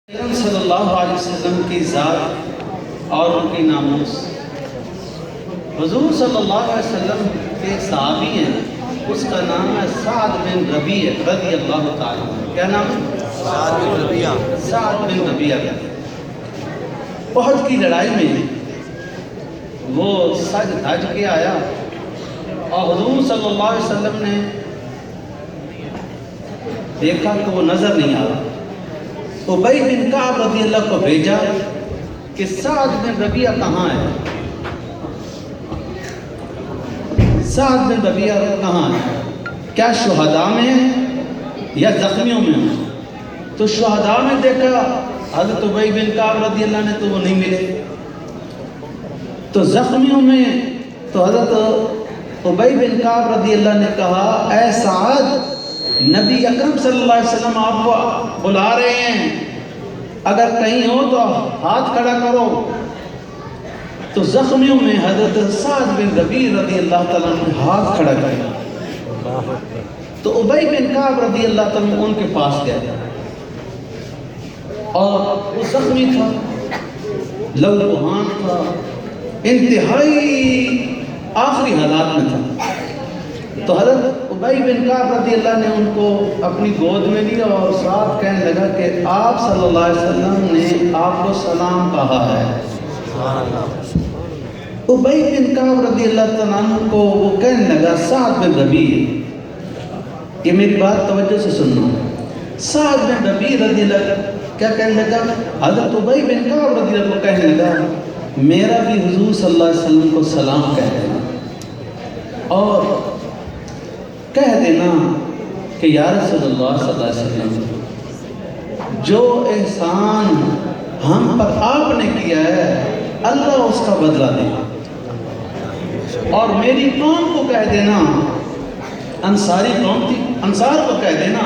صلی اللہ علیہ وسلم کی ذات اور ان کی ناموس۔ حضور صلی اللہ علیہ وسلم کے صحابی ہیں، اس کا نام ہے سعد بن ربیع رضی اللہ تعالیٰ عنہ۔ کیا نام ہے؟ سعد بن ربیع۔ سعد بن ربیع۔ احد کی لڑائی میں وہ سج دھج کے آیا اور حضور صلی اللہ علیہ وسلم نے دیکھا کہ وہ نظر نہیں آ رہا۔ ابی بن کعب رضی اللہ کو بھیجا کہ سعد بن ربیع کہاں ہے؟ سعد بن ربیع کہاں ہے؟ کیا شہداء میں ہے یا زخمیوں میں ہے؟ تو شہداء میں دیکھا حضرت ابی بن کعب رضی اللہ نے تو وہ نہیں ملے، تو زخمیوں میں تو حضرت ابی بن کعب رضی اللہ نے کہا اے سعد، نبی اکرم صلی اللہ علیہ وسلم آپ کو بلا رہے ہیں، اگر کہیں ہو تو ہاتھ کھڑا کرو۔ تو زخمیوں میں حضرت سعد بن ربیع رضی اللہ تعالیٰ نے ہاتھ کھڑا کیا، تو ابی بن کعب رضی اللہ تعالیٰ ان کے پاس گیا اور وہ زخمی تھا، لہوبہان تھا، انتہائی آخری حالات میں تھا۔ تو حضرت ابی بن کعب رضی اللہ نے ان کو اپنی گود میں لیا اور ساتھ کہنے لگا کہ آپ صلی اللہ علیہ وسلم نے آپ کو سلام کہا ہے۔ ابی بن کعب رضی اللہ تعالیٰ عنہ کو وہ کہنے لگا سعد بن ربیع، یہ میری بات توجہ سے سننا، سعد بن ربیع رضی اللہ کیا کہنے لگا؟ حضرت ابی بن کعب رضی اللہ کو کہنے لگا میرا بھی حضور صلی اللہ علیہ وسلم کو سلام کہہ دینا اور کہہ دینا کہ یا رسول اللہ صلی اللہ علیہ وسلم، جو احسان ہم پر آپ نے کیا ہے اللہ اس کا بدلہ دے، اور میری قوم کو کہہ دینا، انصاری قوم تھی، انصار کو کہہ دینا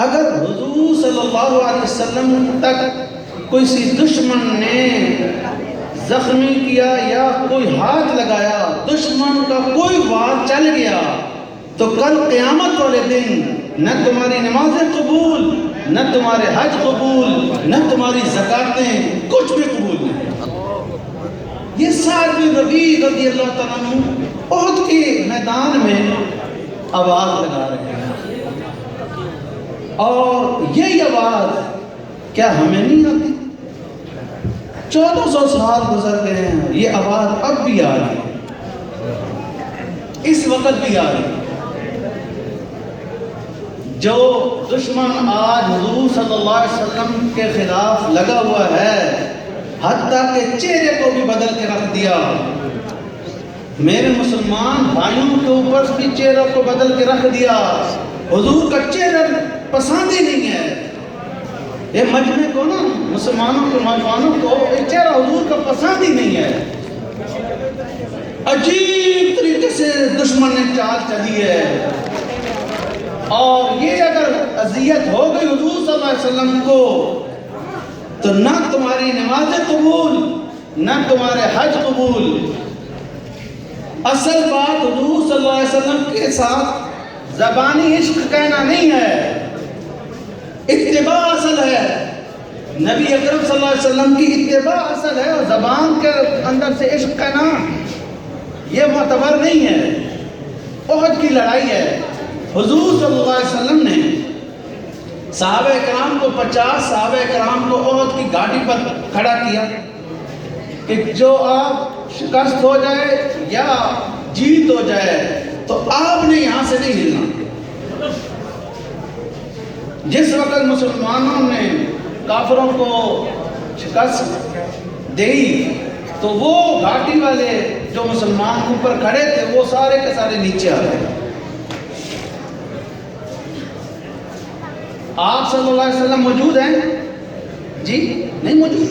اگر حضور صلی اللہ علیہ وسلم تک کوئی سی دشمن نے زخمی کیا یا کوئی ہاتھ لگایا، دشمن کا کوئی وار چل گیا، تو کل قیامت والے دن نہ تمہاری نمازیں قبول، نہ تمہارے حج قبول، نہ تمہاری زکاتیں، کچھ بھی قبول نہیں۔ یہ سعد بن ربیع رضی اللہ تعالیٰ عنہ احد کے میدان میں آواز لگا رہے ہیں، اور یہی آواز کیا ہمیں نہیں آتی؟ 1400 سال گزر گئے ہیں، یہ آواز اب بھی آ رہی ہے، اس وقت بھی آ رہی ہے۔ جو دشمن آج حضور صلی اللہ علیہ وسلم کے خلاف لگا ہوا ہے، حتیٰ کہ چہرے کو بھی بدل کے رکھ دیا، میرے مسلمان بھائیوں کے اوپر بھی چہرے کو بدل کے رکھ دیا، حضور کا چہرہ پسند ہی نہیں ہے۔ یہ مجمع کو نا، مسلمانوں کے نوجوانوں کو یہ چہرہ حضور کا پسند ہی نہیں ہے۔ عجیب طریقے سے دشمن نے چال چلی ہے، اور یہ اگر اذیت ہو گئی حضور صلی اللہ علیہ وسلم کو تو نہ تمہاری نمازیں قبول، نہ تمہارے حج قبول۔ اصل بات حضور صلی اللہ علیہ وسلم کے ساتھ زبانی عشق کہنا نہیں ہے، اتباع اصل ہے۔ نبی اکرم صلی اللہ علیہ وسلم کی اتباع اصل ہے، اور زبان کے اندر سے عشق کہنا یہ معتبر نہیں ہے۔ احد کی لڑائی ہے، حضور صلی اللہ علیہ وسلم نے صحابہ کرام کو 50 صحابہ کرام کو احد کی گھاٹی پر کھڑا کیا کہ جو آپ شکست ہو جائے یا جیت ہو جائے تو آپ نے یہاں سے نہیں ہلنا۔ جس وقت مسلمانوں نے کافروں کو شکست دی تو وہ گھاٹی والے جو مسلمان اوپر کھڑے تھے وہ سارے کے سارے نیچے آ گئے۔ آپ صلی اللہ علیہ وسلم موجود ہیں؟ جی نہیں موجود۔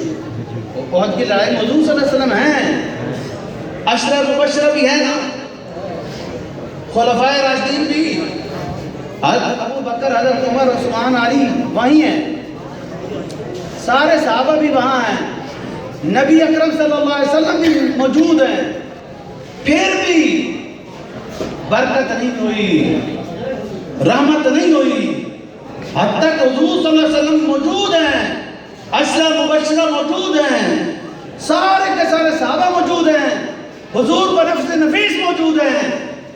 احد کی لڑائی موجود صلی اللہ علیہ وسلم ہیں، عشرہ مبشرہ بھی ہے نا، خلفائے راشدین بھی، حضرت ابو بکر، حضرت عمر، عثمان، علی وہیں ہیں، سارے صحابہ بھی وہاں ہیں، نبی اکرم صلی اللہ علیہ وسلم بھی موجود ہیں، پھر بھی برکت نہیں ہوئی، رحمت نہیں ہوئی، حتیٰ کہ حضور صلی اللہ علیہ وسلم موجود ہیں موجود ہیں, سارے کے سارے صحابہ موجود ہیں, حضور پر نفس نفیس موجود ہیں,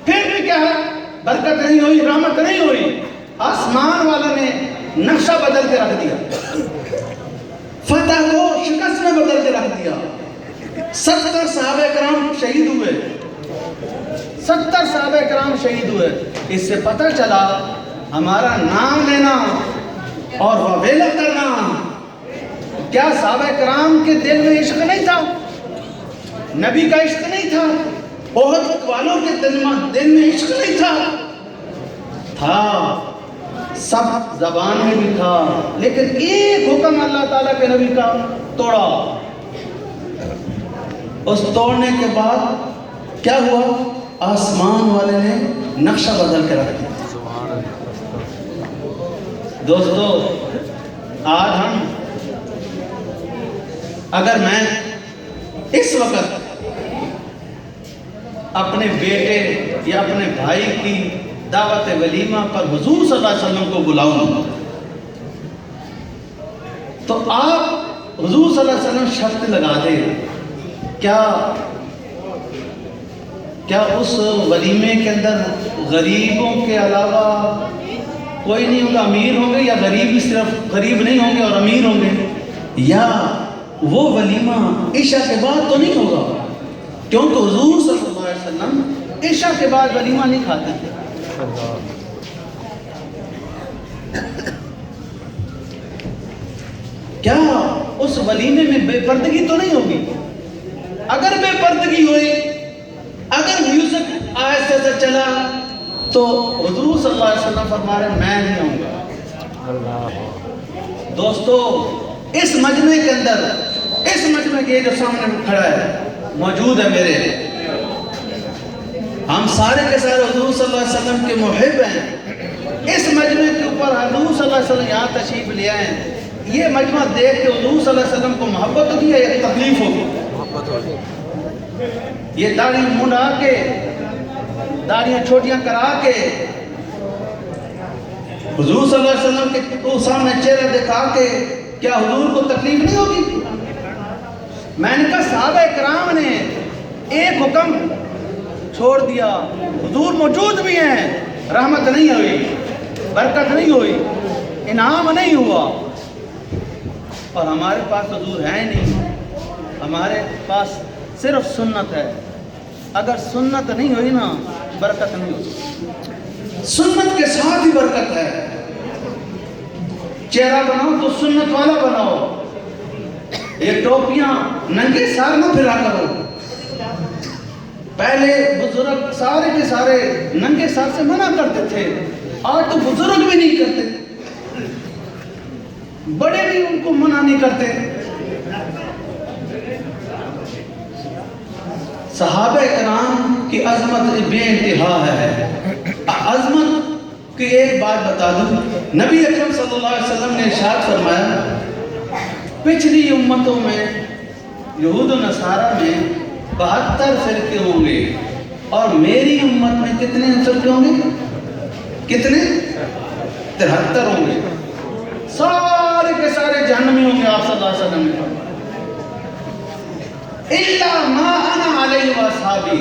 پھر بھی کیا ہے, برکت نہیں ہوئی, رحمت نہیں ہوئی. آسمان والا نے نقشہ بدل کے رکھ دیا, فتح کو شکست میں بدل کے رکھ دیا. 70 صحابہ کرام شہید ہوئے, 70 صحابہ کرام شہید ہوئے. اس سے پتہ چلا ہمارا نام لینا اور وویلا کرنا, کیا صحابہ کرام کے دل میں عشق نہیں تھا؟ نبی کا عشق نہیں تھا؟ احد والوں کے دل میں عشق نہیں تھا؟ تھا, سب زبان میں بھی تھا, لیکن ایک حکم اللہ تعالیٰ کے نبی کا توڑا. اس توڑنے کے بعد کیا ہوا؟ آسمان والے نے نقشہ بدل کے رکھ دیا. دوستو, آج ہم اگر میں اس وقت اپنے بیٹے یا اپنے بھائی کی دعوت ولیمہ پر حضور صلی اللہ علیہ وسلم کو بلاؤں تو آپ حضور صلی اللہ علیہ وسلم شرط لگا دے, کیا اس ولیمے کے اندر غریبوں کے علاوہ کوئی نہیں ہوگا؟ امیر ہوں گے, یا غریب بھی صرف غریب نہیں ہوں گے اور امیر ہوں گے؟ یا وہ ولیمہ عشاء کے بعد تو نہیں ہوگا؟ کیونکہ حضور صلی اللہ علیہ وسلم عشاء کے بعد ولیمہ نہیں کھاتے تھے. کیا اس ولیمے میں بے پردگی تو نہیں ہوگی؟ اگر بے پردگی ہوئی, اگر میوزک آہستہ سے چلا, تو حضور صلی اللہ علیہ وسلم فرما رہے میں نہیں آؤں گا. دوستو, اس مجمع کے اندر, اس مجمع کے جو سامنے کھڑا ہے, موجود ہے میرے, ہم سارے کے سارے حضور صلی اللہ علیہ وسلم کے محب ہیں. اس مجمع کے اوپر حضور صلی اللہ علیہ وسلم یہاں تشریف لے آئے ہیں. یہ مجمع دیکھ کے حضور صلی اللہ علیہ وسلم کو محبت ہوگی یا ایک تکلیف ہوگی؟ یہ داڑھی منڈا کے, داڑیاں چھوٹیاں کرا کے حضور صلی اللہ علیہ وسلم کے سامنے چہرہ دکھا کے کیا حضور کو تکلیف نہیں ہوگی؟ میں نے کہا صحابہ کرام نے ایک حکم چھوڑ دیا, حضور موجود بھی ہیں, رحمت نہیں ہوئی, برکت نہیں ہوئی, انعام نہیں ہوا. اور ہمارے پاس حضور ہے نہیں, ہمارے پاس صرف سنت ہے. اگر سنت نہیں ہوئی نا, برکت نہیں ہوئی. سنت کے ساتھ ہی برکت ہے. چہرہ بناؤ تو سنت والا بناؤ. یہ ٹوپیاں ننگے سار نہ پھرا کرو. پہلے بزرگ سارے کے سارے ننگے سار سے منع کرتے تھے, آج تو بزرگ بھی نہیں کرتے, بڑے بھی ان کو منع نہیں کرتے. صحابہ کرام کی عظمت بے انتہا ہے. عظمت کی ایک بات بتا دوں, نبی اکرم صلی اللہ علیہ وسلم نے ارشاد فرمایا, پچھلی امتوں میں یہود و نصارہ میں 72 فرقے ہوں گے, اور میری امت میں کتنے فرقے ہوں گے؟ کتنے؟ 73 ہوں گے. سارے کے سارے جہنمی ہوں گے. آپ صلی اللہ علیہ وسلم نے فرمایا الا ما انا علیہ واصحابی,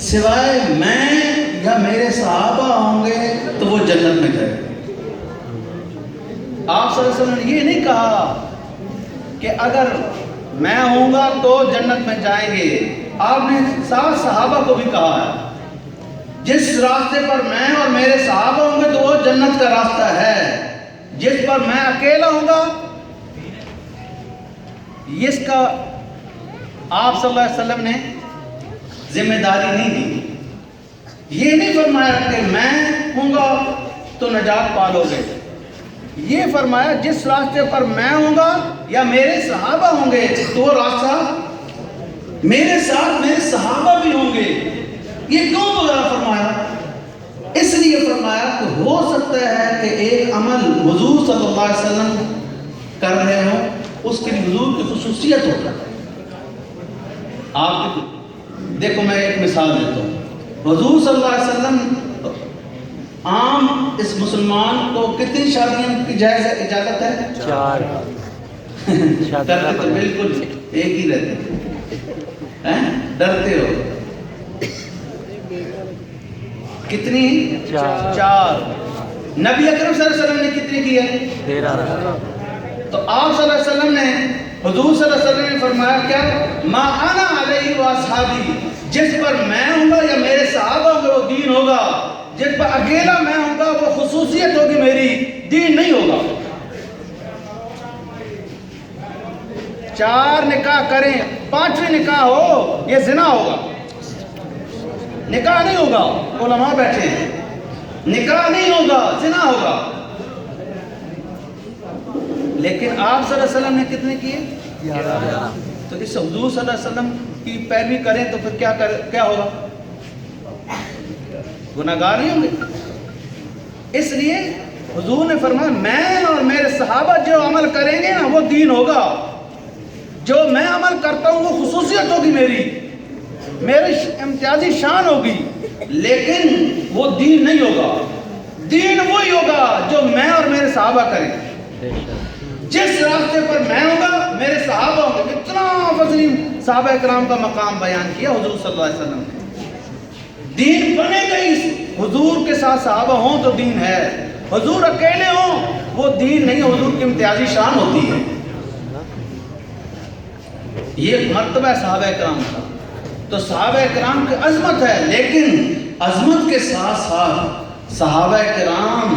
سوائے میں یا میرے صحابہ ہوں گے تو وہ جنت میں جائے. آپ صلی اللہ علیہ وسلم نے یہ نہیں کہا کہ اگر میں ہوں گا تو جنت میں جائیں گے. آپ نے ساتھ صحابہ کو بھی کہا ہے, جس راستے پر میں اور میرے صحابہ ہوں گے تو وہ جنت کا راستہ ہے. جس پر میں اکیلا ہوں گا, اس کا آپ صلی اللہ علیہ وسلم نے ذمہ داری نہیں دی. یہ نہیں فرمایا کہ میں ہوں گا تو نجات پالو گے. یہ فرمایا جس راستے پر میں ہوں گا یا میرے صحابہ ہوں گے تو وہ راستہ میرے ساتھ میرے صحابہ بھی ہوں گے. یہ کیوں وغیرہ فرمایا؟ اس لیے فرمایا کہ ہو سکتا ہے کہ ایک عمل حضور صلی اللہ علیہ وسلم کر رہے ہوں, اس کے لیے حضور کی خصوصیت ہوتا ہے. آپ دیکھو, میں ایک مثال دیتا ہوں. حضور صلی اللہ علیہ وسلم عام اس مسلمان کو کتنی شادیاں کی اجازت ہے؟ 4. کرتے تو بالکل ایک ہی رہتے ہیں، ڈرتے ہو. کتنی؟ 4. نبی اکرم صلی اللہ علیہ وسلم نے کتنی کی ہے؟ 13. تو آپ صلی اللہ علیہ وسلم نے، حضور صلی اللہ علیہ وسلم نے فرمایا کیا؟ ما انا علیہ واصحابی، جس پر میں ہوں گا یا میرے صحابہ ہوں گے وہ دین ہوگا. جس پر اکیلا میں ہوں گا وہ خصوصیت ہوگی میری، دین نہیں ہوگا. 4 نکاح کریں، 5ویں نکاح ہو یہ زنا ہوگا، نکاح نہیں ہوگا. علماء بیٹھے ہیں، نکاح نہیں ہوگا، زنا ہوگا. لیکن آپ صلی اللہ علیہ وسلم نے کتنے کیے؟ 11. تو اس حضور صلی اللہ علیہ وسلم کی پیروی کریں تو پھر کیا ہوگا؟ گناہگار نہیں ہوں گے. اس لیے حضور نے فرمایا میں اور میرے صحابہ جو عمل کریں گے نا وہ دین ہوگا. جو میں عمل کرتا ہوں وہ خصوصیت ہوگی میری امتیازی شان ہوگی، لیکن وہ دین نہیں ہوگا. دین وہی ہوگا جو میں اور میرے صحابہ کریں. جس راستے پر میں ہوں گا میرے صحابہ ہوں گے. اتنا فضیل صحابہ کرام کا مقام بیان کیا حضور صلی اللہ علیہ وسلم نے. دین بنے گا اس حضور کے ساتھ صحابہ ہوں تو دین ہے. حضور اکیلے ہوں وہ دین نہیں، حضور کی امتیازی شان ہوتی ہے. یہ مرتبہ صحابہ کرام کا. تو صحابہ کرام کی عظمت ہے، لیکن عظمت کے ساتھ ساتھ صحابہ کرام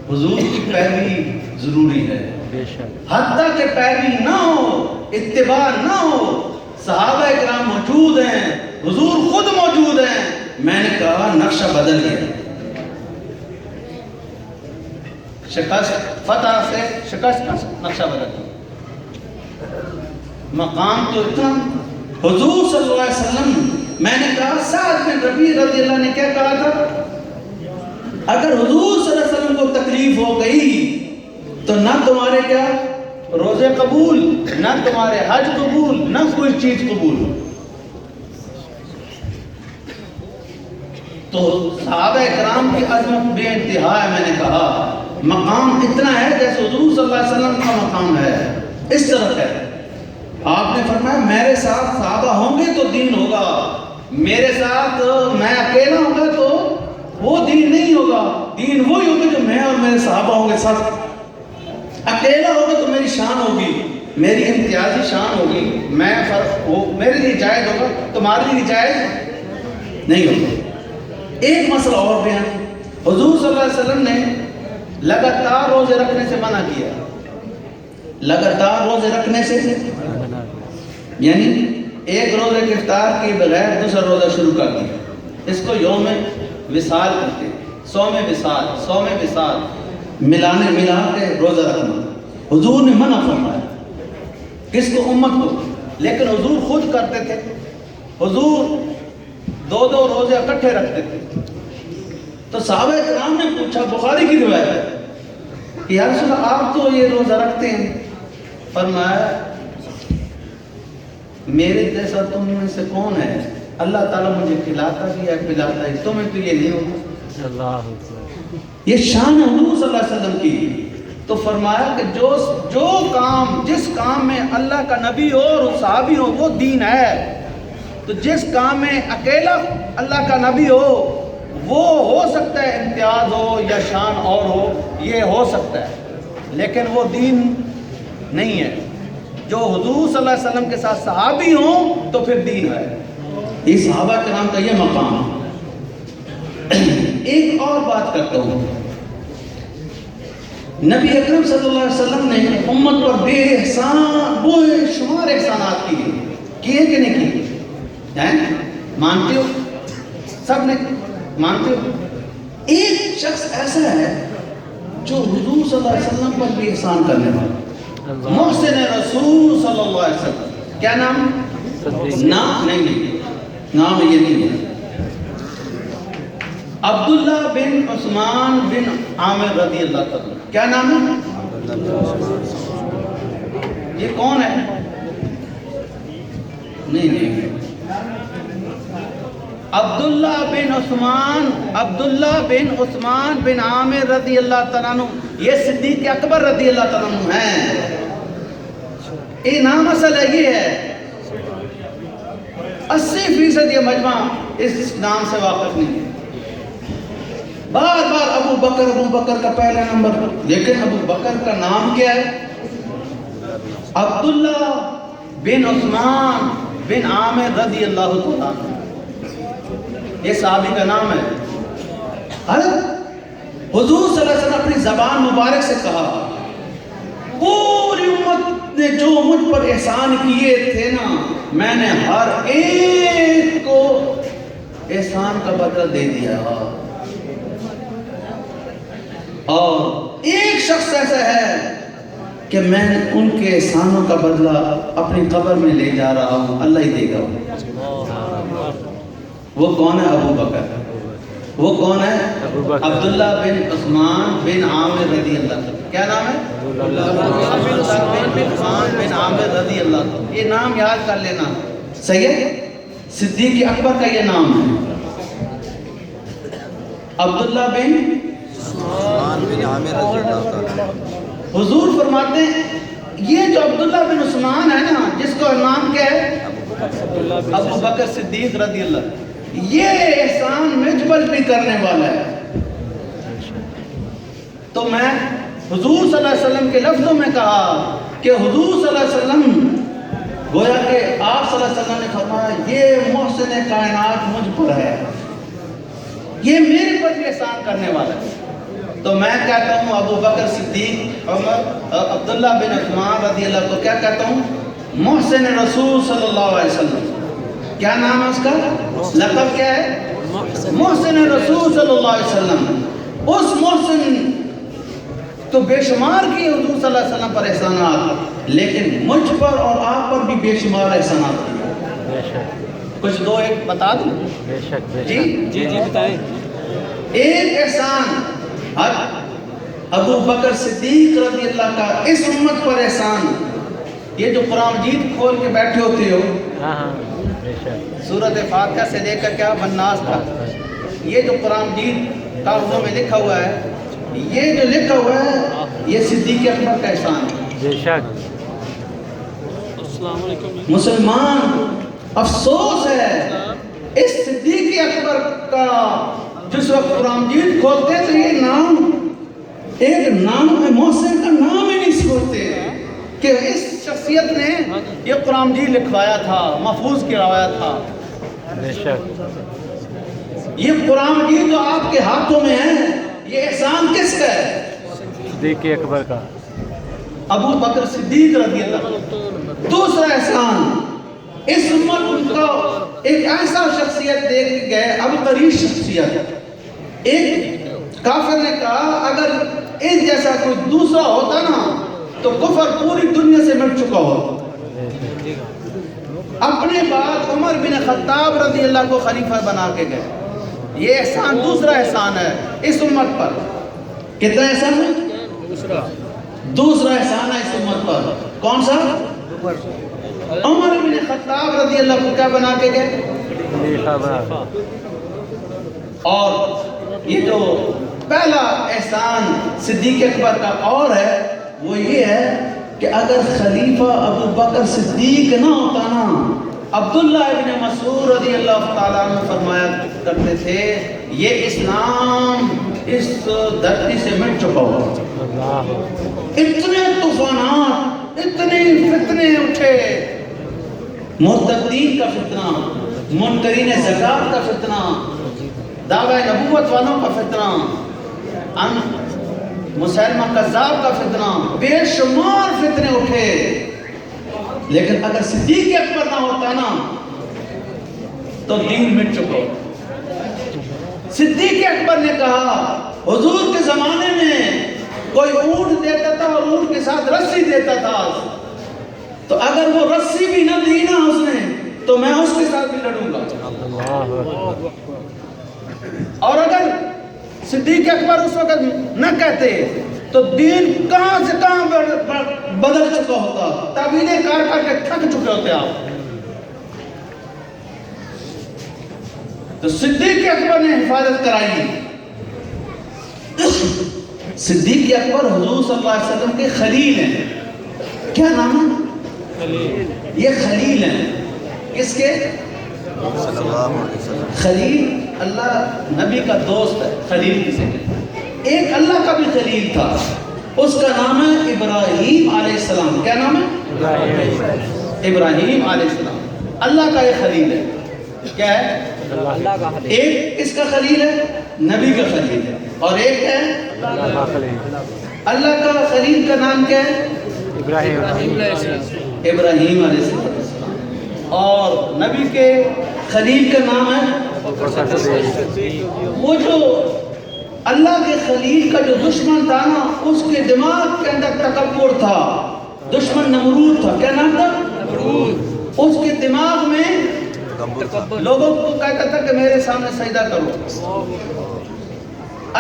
حضور کی پیروی ضروری ہے. حتیٰ کہ پیروی نہ ہو، اتباع نہ ہو، صحابہ کرام موجود ہیں، حضور خود موجود ہیں، میں نے کہا نقشہ بدل گیا. فتح سے شکست نقشہ بدل گیا. مقام تو اتنا. حضور صلی اللہ علیہ وسلم، میں نے کہا سعد بن ربیع رضی اللہ نے کیا کہا تھا؟ اگر حضور صلی اللہ علیہ وسلم کو تکلیف ہو گئی تو نہ تمہارے کیا روزے قبول، نہ تمہارے حج قبول، نہ کوئی چیز قبول. تو صحابہ کرام کی عظمت بے انتہا ہے. میں نے کہا مقام اتنا ہے جیسے حضور صلی اللہ علیہ وسلم کا مقام ہے، اس طرح ہے. آپ نے فرمایا میرے ساتھ صحابہ ہوں گے تو دین ہوگا، میرے ساتھ میں اکیلا ہوں گا تو وہ دین نہیں ہوگا. دین وہی ہوگا جو میں اور میرے صحابہ ہوں گے ساتھ. اکیلا ہوگا تو میری شان ہوگی، میری امتیازی شان ہوگی، میں فرق ہو، میرے لیے جائز ہوگا، تمہارے لیے جائز نہیں ہوگا. ایک مسئلہ اور بیان، حضور صلی اللہ علیہ وسلم نے لگاتار روزے رکھنے سے منع کیا. لگاتار روزے رکھنے سے یعنی ایک روزے کے افطار کے بغیر دوسرا روزہ شروع کر دیا. اس کو یوم وصال کہتے ہیں، صوم وصال، ملا کے روزہ رکھنا. حضور نے منع فرمایا. کس کو؟ امت کو. لیکن حضور خود کرتے تھے. حضور 2 روزے اکٹھے رکھتے تھے. تو صحابہ کرام نے پوچھا، بخاری کی روایت ہے کہ یا رسول اللہ آپ تو یہ روزہ رکھتے ہیں. فرمایا میرے جیسا تم میں سے کون ہے؟ اللہ تعالیٰ مجھے کھلاتا بھی ہے، پلاتا ہے، تمہیں تو یہ نہیں ہوگا. یہ شان ہے حضور صلی اللہ علیہ وسلم کی. تو فرمایا کہ جس کام میں اللہ کا نبی ہو اور صحابی ہو وہ دین ہے. تو جس کام میں اکیلا اللہ کا نبی ہو وہ ہو سکتا ہے امتیاز ہو یا شان اور ہو، یہ ہو سکتا ہے، لیکن وہ دین نہیں ہے. جو حضور صلی اللہ علیہ وسلم کے ساتھ صحابی ہوں تو پھر دین ہے. یہ صحابہ کرام کا یہ مقام. ایک اور بات کرتا ہوں، نبی اکرم صلی اللہ علیہ وسلم نے امت پر بے شمار احسانات کیے کہ نہیں کیے؟ مانتے ہو؟ سب نے مانتے ہو؟ ایک شخص ایسا ہے جو حضور صلی اللہ علیہ وسلم پر بھی احسان کرنے والا، محسن رسول صلی اللہ علیہ وسلم. کیا نام؟ نام نہیں، نام یہ نہیں ہے. عبداللہ بن عثمان بن عامر رضی اللہ تعالیٰ. کیا نام ہے؟ یہ کون ہے؟ نہیں. عبداللہ بن عثمان بن عامر رضی اللہ تعالیٰ عنہ یہ صدیق اکبر رضی اللہ تعالیٰ عنہ ہیں. یہ نام اصل ہے یہ ہے 80% یہ مجمع اس نام سے واقف نہیں. بار بار ابو بکر کا پہلا نمبر، لیکن ابو بکر کا نام کیا ہے؟ عبداللہ بن عثمان بن عامر رضی اللہ تعالیٰ عنہ. یہ صحابی کا نام ہے. حضور صلی اللہ علیہ وسلم اپنی زبان مبارک سے کہا پوری امت نے جو مجھ پر احسان کیے تھے نا، میں نے ہر ایک کو احسان کا بدلہ دے دیا. اور ایک شخص ایسا ہے کہ میں ان کے احسانوں کا بدلہ اپنی قبر میں لے جا رہا ہوں، اللہ ہی دے گا. وہ کون ہے؟ ابو بکر. وہ کون ہے؟ عبداللہ بن عثمان بن عامر رضی اللہ عنہ. کیا نام ہے؟ عبداللہ بن عثمان بن عامر رضی اللہ عنہ. یہ نام یاد کر لینا. صحیح ہے؟ صدیق اکبر کا یہ نام ہے عبداللہ بن عثمان بن عامر رضی اللہ عنہ. حضور فرماتے ہیں یہ جو عبداللہ بن عثمان ہے نا، جس کا نام کیا ہے؟ ابو بکر صدیق رضی اللہ عنہ، یہ احسان مجھ پر بھی کرنے والا ہے. تو میں حضور صلی اللہ علیہ وسلم کے لفظوں میں کہا کہ حضور صلی اللہ علیہ وسلم گویا کہ آپ صلی اللہ علیہ وسلم نے فرمایا یہ محسن کائنات مجھ پر ہے، یہ میرے پر بھی احسان کرنے والا ہے. تو میں کہتا ہوں ابو بکر صدیق عمر عبداللہ بن عثمان رضی اللہ عنہ کو کیا کہتا ہوں؟ محسن رسول صلی اللہ علیہ وسلم. کیا نام ہے اس کا؟ لقب کیا ہے؟ محسن رسول صلی اللہ علیہ وسلم. اس محسن تو بے شمار کی حضور صلی اللہ علیہ وسلم پر احسانات، لیکن مجھ پر اور آپ پر بھی بے شمار احسانات. کچھ دو ایک بتا دوں؟ جی جی جی بتائیں. ایک احسان ابو بکر صدیق رضی اللہ کا اس امت پر احسان. یہ جو قرآن مجید کھول کے بیٹھے ہوتے ہو، سورۃ فاتحہ سے لے کر کیا والناس تک، یہ جو قرآن مجید کاغذوں میں لکھا ہوا ہے، یہ جو لکھا ہوا ہے یہ صدیق اکبر کا احسان ہے. مسلمان محسوس ہے اس صدیق اکبر کا. جس وقت قرآن مجید کھولتے تو یہ نام ایک نام محسن کا نام ہی نہیں سوچتے کہ اس شخصیت نے یہ قرآن مجید لکھوایا تھا، محفوظ کروایا تھا. یہ قرآن مجید جو آپ کے ہاتھوں میں ہے، یہ احسان کس کا ہے؟ صدیق اکبر کا، ابو بکر صدیق رضی اللہ عنہ. دوسرا احسان اس امت کا ایک ایسا شخصیت دیکھ گئے، ابتری شخصیت. ایک کافر نے کہا اگر اس جیسا کوئی دوسرا ہوتا نا تو کفر پوری دنیا سے مٹ چکا ہوتا. اپنے بعد عمر بن خطاب رضی اللہ کو خلیفہ بنا کے گئے. یہ احسان دوسرا احسان ہے اس امت پر. کتنا احسان ہے؟ دوسرا احسان ہے اس امت پر. کون سا؟ عمر بن خطاب رضی اللہ کو کیا بنا کے گئے؟ اور یہ جو پہلا احسان صدیق اکبر کا اور ہے وہ یہ ہے کہ اگر خلیفہ ابو بکر صدیق نہ ہوتا نا، عبداللہ ابن مسعود رضی اللہ تعالیٰ عنہ فرمایا کرتے تھے یہ اسلام اس دھرتی سے مٹ چکا ہوا. اتنے طوفانات، اتنے فتنے اٹھے، مرتدین کا فتنہ، منکرین زکات کا فتنہ، دعوی نبوت والوں کا فتنہ، مسلمہ کذاب کا فتنہ، بے شمار فتنے اٹھے. لیکن اگر صدیق اکبر نہ ہوتا نا تو دین مٹ چکا. صدیق اکبر نے کہا حضور کے زمانے میں کوئی اونٹ دیتا تھا اور اونٹ کے ساتھ رسی دیتا تھا، تو اگر وہ رسی بھی نہ دی نا اس نے تو میں اس کے ساتھ بھی لڑوں گا. اور اگر صدیق اکبر اس وقت نہ کہتے تو دین کہاں سے کہاں بدل چکا ہوتا، تعویلیں کار کر کے تھک چکے ہوتے آپ. تو صدیق اکبر نے حفاظت کرائی. صدیق اکبر حضور صلی اللہ علیہ وسلم کے خلیل ہیں. کیا نام ہے؟ خلیل. یہ خلیل ہیں. کس کے؟ صلی اللہ علیہ وسلم. خلیل اللہ نبی کا دوست ہے. خلیل کسے کہتے ہیں؟ ایک اللہ کا بھی خلیل تھا, اس کا نام ہے ابراہیم علیہ السلام. کیا نام ہے؟ ابراہیم علیہ السلام. اللہ کا ایک خلیل ہے. کیا ہے؟ اللہ کا خلیل. ایک کس کا خلیل ہے؟ نبی کا خلیل ہے. اور ایک ہے اللہ کا خلیل. اللہ کا خلیل کا نام کیا ہے؟ ابراہیم علیہ السلام. اور نبی کے خلیل کا نام ہے. وہ جو اللہ کے خلیل کا جو دشمن تھا نا, اس کے دماغ کے اندر تکبر تھا. دشمن نمرود تھا. کیا نام تھا؟ نمرود. اس کے دماغ میں لوگوں کو کہتا تھا کہ میرے سامنے سجدہ کرو.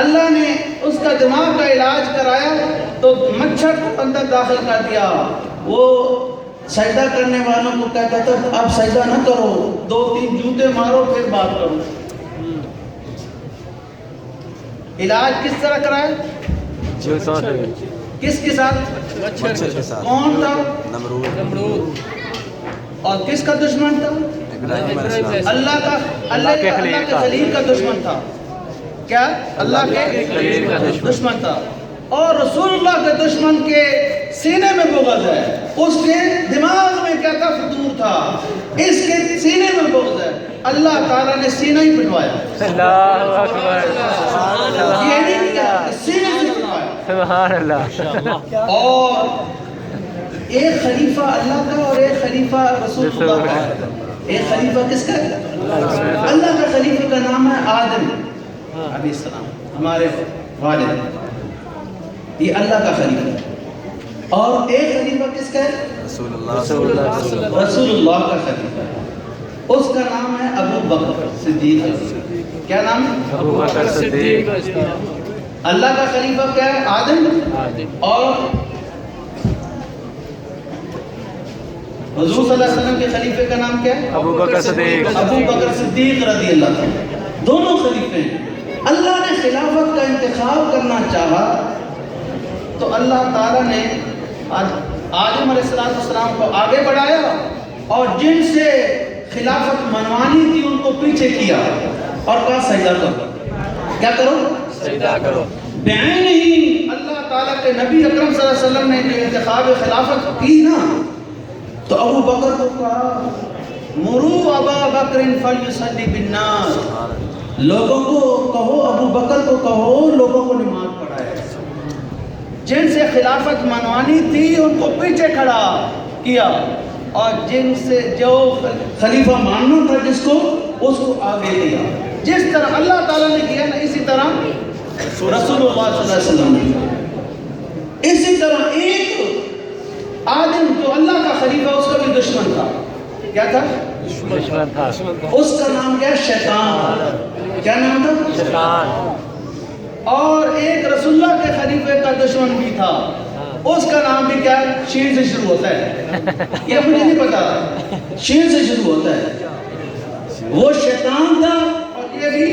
اللہ نے اس کا دماغ کا علاج کرایا تو مچھر کو اندر داخل کر دیا. وہ سجدہ کرنے والوں کو کہتا تھا اب سجدہ نہ کرو, 2-3 جوتے مارو پھر بات کرو. علاج کس طرح کرایا؟ کس کے ساتھ؟ مچھر کے ساتھ. کون تھا؟ نمرود. اور کس کا دشمن تھا؟ ابراہیم علیہ السلام. اللہ کے خلیل کا دشمن تھا. کیا؟ اللہ کے خلیل کا دشمن تھا. اور رسول اللہ کے دشمن کے سینے میں بغض ہے. اس کے دماغ میں کیا تھا؟ فتور تھا. اس کے سینے میں بغض ہے. اللہ تعالیٰ نے سینہ ہی پٹوایا. اللہ اکبر. یہ نہیں کیا, سینے سے پٹوایا. سبحان اللہ. اور ایک خلیفہ اللہ کا اور ایک خلیفہ رسول اللہ کا. ایک خلیفہ کس کا ہے؟ اللہ کا خلیفہ کا نام ہے آدم علیہ السلام, ہمارے والد. یہ اللہ کا خلیفہ ہے. اور ایک خلیفہ کس کا ہے؟ رسول اللہ. رسول اللہ کا خلیفہ ہے. اس کا نام ہے ابو بکر صدیق. کیا نام ہے؟ ابو بکر صدیق. اللہ کا خلیفہ کیا ہے؟ آدم. اور حضور صلی اللہ علیہ وسلم کے خلیفے کا نام کیا ہے؟ ابو بکر صدیق. ابو بکر صدیق رضی اللہ عنہ. دونوں خلیفے ہیں. اللہ نے خلافت کا انتخاب کرنا چاہا تو اللہ تعالیٰ نے آدم علیہ السلام کو آگے بڑھایا, اور جن سے خلافت منوانی تھی ان کو پیچھے کیا اور کہا سجدہ کرو. کیا کرو؟ سجدہ کرو. بعین ہی اللہ تعالیٰ کے نبی اکرم صلی اللہ علیہ وسلم نے جو انتخاب خلافت کی نا, تو ابو بکر کو کہا مرو ابا بکر فلیصلی بالناس. لوگوں کو کہو, ابو بکر کو کہو لوگوں کو نماز پڑھائے. جن سے خلافت منوانی تھی ان کو پیچھے کھڑا کیا, اور جن سے جو خلیفہ ماننا تھا جس کو, اس کو آگے لیا. جس طرح اللہ تعالیٰ نے کیا نا, اسی طرح رسول اللہ صلی اللہ علیہ وسلم نے. اسی طرح ایک آدم جو اللہ کا خلیفہ, اس کا بھی دشمن تھا. کیا تھا؟ دشمن تھا. اس کا نام کیا؟ شیطان تھا. کیا نام تھا؟ شیطان. اور ایک رسول اللہ کے خلیفے کا دشمن بھی تھا. اس کا نام بھی کیا ہے؟ شین سے شروع ہوتا ہے. یہ مجھے نہیں پتا, شین سے شروع ہوتا ہے. وہ شیطان تھا اور یہ بھی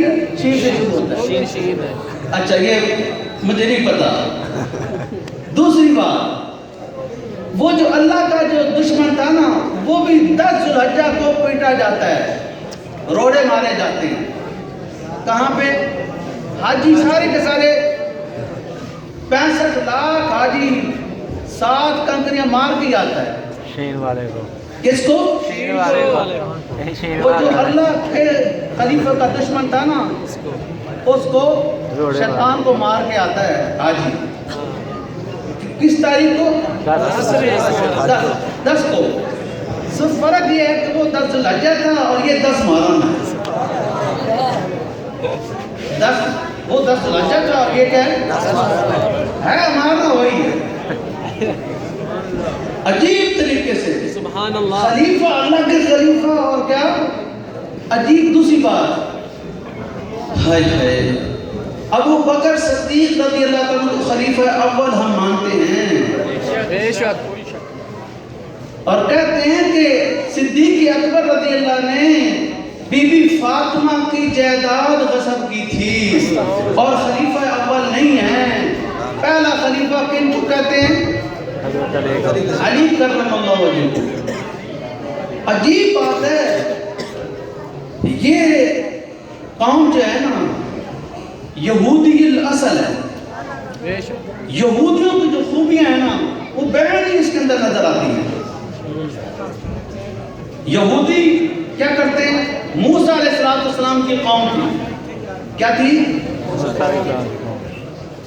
شین سے شروع ہوتا ہے. اچھا, یہ مجھے نہیں پتا. دوسری بات, وہ جو اللہ کا جو دشمن تھا نا, وہ بھی 10 ذوالحجہ کو پیٹا جاتا ہے, روڑے مارے جاتے ہیں. کہاں پہ؟ حاجی سارے کے سارے 65 لاکھ حاجی 7 کنکریاں مار کے آتا ہے. شین والے کو. کس کو؟ شین والے کو. شین وہ جو والے. اللہ کے خلیفہ کا دشمن تھا نا, اس کو شیطان کو مار کے آتا ہے حاجی. کس تاریخ کو؟ 10 کو. صرف فرق یہ ہے کہ وہ 10 ذوالحجہ تھا اور یہ 10 محرم ہے. 10 وہ 10 ذوالحجہ تھا اور یہ کیا ہے ہمارا وہی ہے. عجیب طریقے سے سبحان اللہ. خلیفہ, اللہ کے خلیفہ. اور کیا عجیب دوسری بات, ہائے ہائے, ابو بکر صدیق رضی اللہ عنہ کو خلیفہ اول ہم مانتے ہیں, بے شک. اور کہتے ہیں کہ صدیق اکبر رضی اللہ نے بی بی فاطمہ کی جائیداد غصب کی تھی, اور خلیفہ اول نہیں ہیں. پہلا خلیفہ کن کو کہتے ہیں؟ حضرت علی کو علی کرم اللہ وجہہ۔ عجیب بات ہے، یہ قوم جو ہے نا یہودی الاصل ہے، بے شک یہودیوں کی جو خوبیاں ہیں نا وہ بیان ہی اس کے اندر نظر آتی ہیں۔ یہودی کیا کرتے ہیں؟ موسیٰ علیہ السلام کی قوم تھی، کیا تھی؟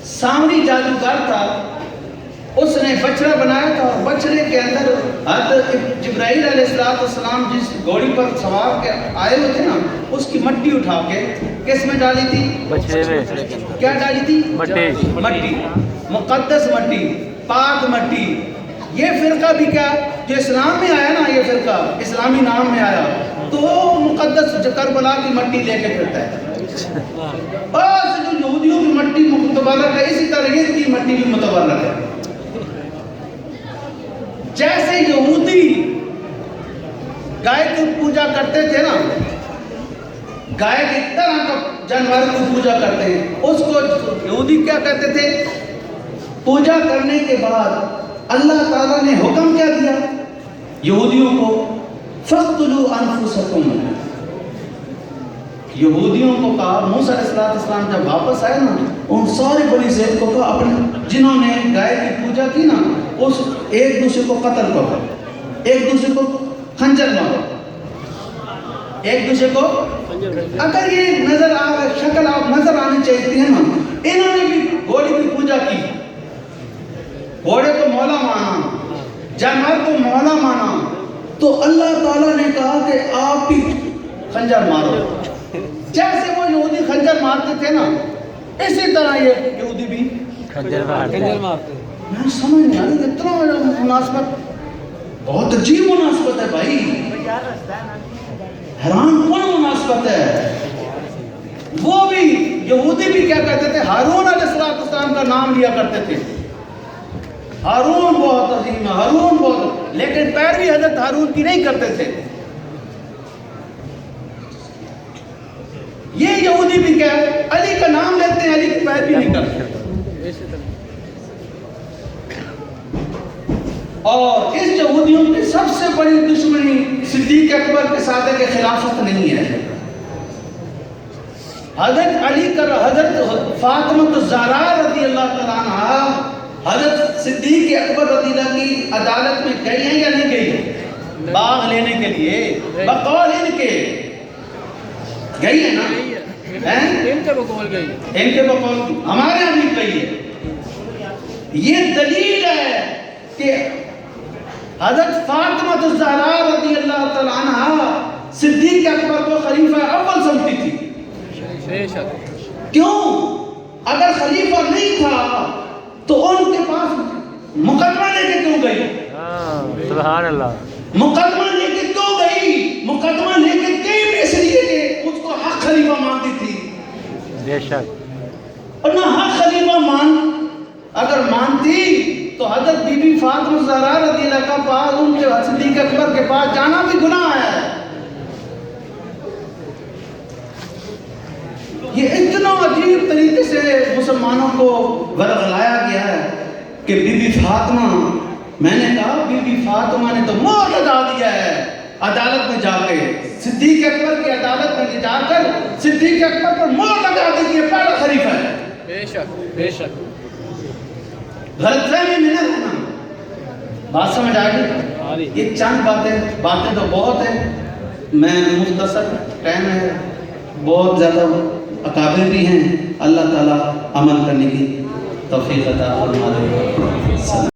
سامری جادوگر تھا، اس نے بچڑا بنایا تھا، اور بچڑے کے اندر حضرت جبرائیل علیہ السلام جس گھوڑی پر سوار کے آئے ہوئے تھے نا، اس کی مٹی اٹھا کے کس میں ڈالی تھی؟ بچڑے میں کیا ڈالی تھی؟ مٹی مٹی، مقدس مٹی، پاک مٹی۔ یہ فرقہ بھی کیا جو اسلام میں آیا نا، یہ فرقہ اسلامی نام میں آیا تو وہ مقدس کربلا کی مٹی لے کے پھرتا ہے۔ بس جو یہودیوں کی مٹی متبرک ہے، اسی طرح یہ کی مٹی بھی متبرک ہے۔ جیسے یہودی گائے کی پوجا کرتے تھے نا، گائے کی طرح کا جانور کو پوجا کرتے ہیں، اس کو یہودی کیا کہتے تھے؟ پوجا کرنے کے بعد اللہ تعالیٰ نے حکم کیا دیا یہودیوں کو؟ فَاقْتُلُوا أَنفُسَكُمْ۔ یہودیوں کو کہا، موسیٰ علیہ السلام جب واپس آئے نا، ان سارے بنی اسرائیل کو کہا اپنے جنہوں نے گائے کی پوجا کی نا، اس ایک دوسرے کو قتل کرو، ایک دوسرے کو خنجر مارو، ایک دوسرے کو۔ اگر یہ نظر آ رہا شکل آپ نظر آنی چاہیے نا، انہوں نے بھی گھوڑے کی پوجا کی، گھوڑے کو مولا مانا، جانور کو مولا مانا، تو اللہ تعالیٰ نے کہا کہ آپ بھی خنجر مارو۔ جیسے وہ یہودی خنجر مارتے تھے نا، اسی طرح یہ یہودی بھی خنجر مارتے میں سمجھ نہیں آ رہی اتنا مناسبت، بہت عجیب مناسبت ہے بھائی، حیران کون مناسبت ہے۔ وہ بھی یہودی بھی کیا کہتے تھے؟ ہارون علیہ السلام کا نام لیا کرتے تھے، ہارون بہت عظیم ہے، ہارون بہت، لیکن پیروی حضرت ہارون کی نہیں کرتے تھے۔ یہ یہودی بھی کیا ہے؟ علی کا نام لیتے ہیں، علی کی پیروی نہیں کرتے۔ اور اس یہودیوں کی سب سے بڑی دشمنی صدیق اکبر کے ساتھ ہے کہ خلافت نہیں ہے۔ حضرت علی کا، حضرت فاطمہ الزہرا رضی اللہ تعالیٰ عنہ حضرت صدیق اکبر رضی اللہ کی عدالت میں گئی ہیں یا نہیں گئی؟ باغ لینے کے لیے بقول ان کے گئی ہے نا، ان کے بقول گئی، ان کے بقول ہمارے یہاں بھی گئی ہے۔ یہ دلیل ہے کہ حضرت فاطمہ الزہرا رضی اللہ تعالیٰ عنہ صدیق اکبر کو خلیفہ اول سمجھتی تھی۔ بے شک کیوں؟ اگر خلیفہ نہیں تھا تو ان کے پاس مقدمہ لے کے کیوں گئی؟ سبحان اللہ، مقدمہ لے کے کیوں گئی؟ مقدمہ لے کے گئی اس لیے کہ اس کو حق خلیفہ مانتی تھی، بے شک۔ اور نہ حق خلیفہ اگر مانتی تو حضرت بی بی فاطمہ الزہرا رضی اللہ کا پاس ان کے صدیق اکبر کے پاس جانا بھی گناہ ہے۔ یہ اتنا عجیب طریقے سے مسلمانوں کو ورغلایا گیا ہے کہ بی بی فاطمہ، میں نے کہا بی بی فاطمہ نے تو مہر لگا دیا ہے عدالت میں جا کے، صدیق اکبر کی عدالت میں جا کر صدیق اکبر پر مہر لگا دی کہ پہلا خلیفہ ہے۔ بے شک بے شک، غلط فہمی میں نہ رہنا، بات سمجھ آ گئی؟ یہ چند باتیں تو بہت ہیں، میں مختصر ٹائم ہے، بہت زیادہ اکابر بھی ہیں، اللہ تعالیٰ عمل کرنے کی توفیق عطا فرما دے۔